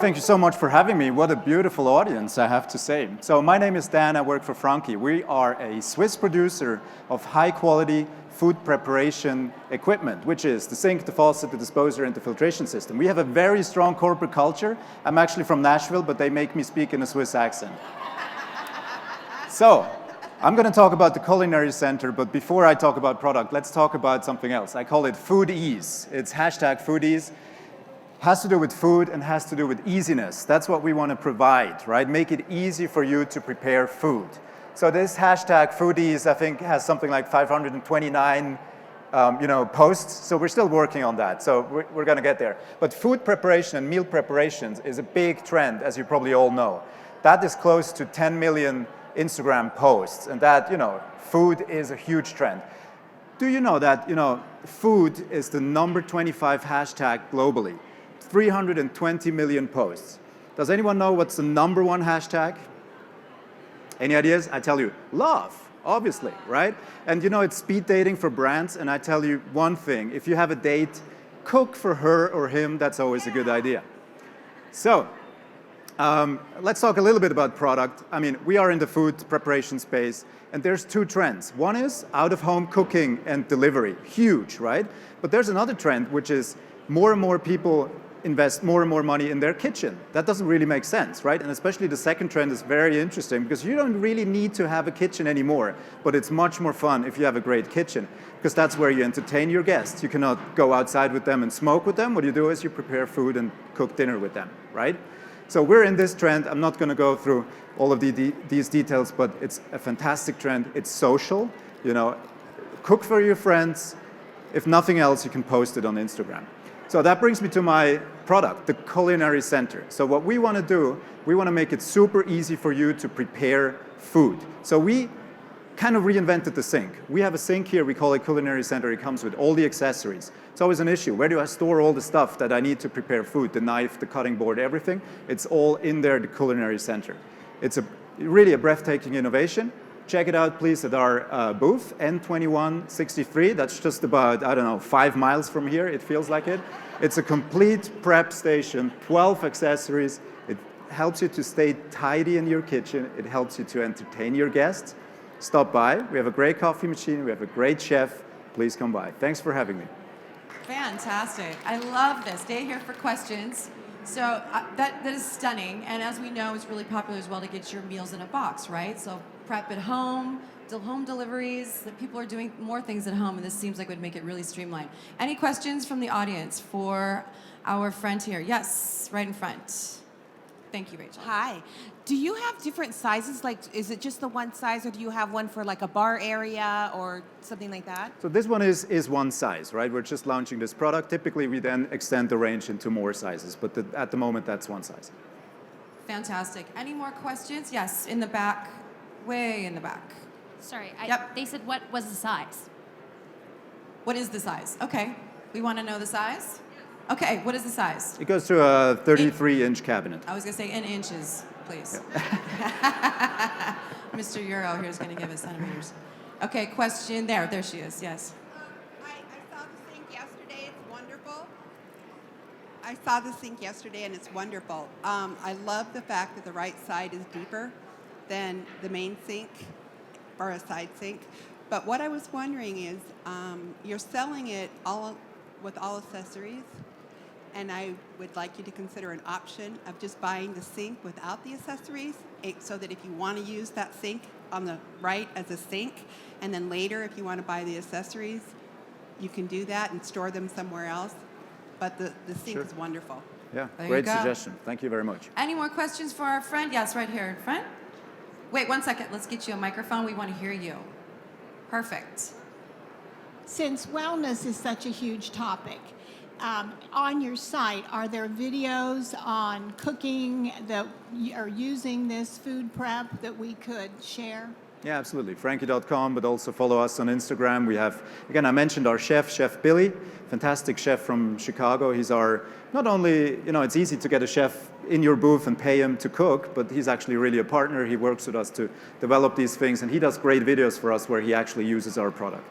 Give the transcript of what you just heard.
thank you so much for having me. What a beautiful audience, I have to say. So my name is Dan, I work for Franke. We are a Swiss producer of high-quality food preparation equipment, which is the sink, the faucet, the disposer, and the filtration system. We have a very strong corporate culture. I'm actually from Nashville, but they make me speak in a Swiss accent. So, I'm going to talk about the Culinary Center, but before I talk about product, let's talk about something else. I call it food ease. It's hashtag food ease. Has to do with food and has to do with easiness. That's what we want to provide, right? Make it easy for you to prepare food. So this hashtag food ease, I think, has something like 529 posts. So we're still working on that. So we're going to get there. But food preparation and meal preparations is a big trend, as you probably all know. That is close to 10 million Instagram posts. And that, food is a huge trend. Do you know that, food is the number 25 hashtag globally? 320 million posts. Does anyone know what's the number one hashtag? Any ideas? I tell you, love, obviously, right? And it's speed dating for brands, and I tell you one thing, if you have a date, cook for her or him, that's always a good idea. So, let's talk a little bit about product. I mean, we are in the food preparation space, and there's two trends. One is out-of-home cooking and delivery, huge, right? But there's another trend, which is more and more people invest more and more money in their kitchen. That doesn't really make sense, right? And especially the second trend is very interesting because you don't really need to have a kitchen anymore, but it's much more fun if you have a great kitchen because that's where you entertain your guests. You cannot go outside with them and smoke with them. What you do is you prepare food and cook dinner with them, right? So we're in this trend. I'm not going to go through all of these details, but it's a fantastic trend. It's social, cook for your friends. If nothing else, you can post it on Instagram. So that brings me to my product, the Culinary Center. So what we want to do, we want to make it super easy for you to prepare food. So we kind of reinvented the sink. We have a sink here, we call it Culinary Center. It comes with all the accessories. It's always an issue. Where do I store all the stuff that I need to prepare food? The knife, the cutting board, everything. It's all in there, the Culinary Center. It's really a breathtaking innovation. Check it out, please, at our booth, N2163. That's just about, 5 miles from here. It feels like it. It's a complete prep station, 12 accessories. It helps you to stay tidy in your kitchen. It helps you to entertain your guests. Stop by. We have a great coffee machine. We have a great chef. Please come by. Thanks for having me. Fantastic. I love this. Stay here for questions. So that is stunning. And as we know, it's really popular as well to get your meals in a box, right? So prep at home, home deliveries, that people are doing more things at home, and this seems like it would make it really streamlined. Any questions from the audience for our friend here? Yes, right in front. Thank you, Rachel. Hi. Do you have different sizes? Like, is it just the one size, or do you have one for like a bar area or something like that? So this one is one size, right? We're just launching this product. Typically, we then extend the range into more sizes, but at the moment, that's one size. Fantastic. Any more questions? Yes, in the back, way in the back. Sorry, Yep. They said what was the size? What is the size? Okay, we want to know the size? Okay, what is the size? It goes to a 33-inch cabinet. I was going to say in inches, please. Yeah. Mr. Euro here is going to give us centimeters. Okay, question there. There she is, yes. I saw the sink yesterday. It's wonderful. I saw the sink yesterday, and it's wonderful. I love the fact that the right side is deeper than the main sink or a side sink. But what I was wondering is, you're selling it all with all accessories, and I would like you to consider an option of just buying the sink without the accessories, so that if you want to use that sink on the right as a sink, and then later if you want to buy the accessories, you can do that and store them somewhere else. But the sink is wonderful. Yeah, There great you go. suggestion. Thank you very much. Any more questions for our friend? Yes, right here in front. Wait 1 second. Let's get you a microphone. We want to hear you. Perfect. Since wellness is such a huge topic, on your site, are there videos on cooking that are using this food prep that we could share? Yeah, absolutely. Franke.com, but also follow us on Instagram. We have, again, I mentioned our chef, Chef Billy, fantastic chef from Chicago. He's our, not only, it's easy to get a chef in your booth and pay him to cook, but he's actually really a partner. He works with us to develop these things, and he does great videos for us where he actually uses our product.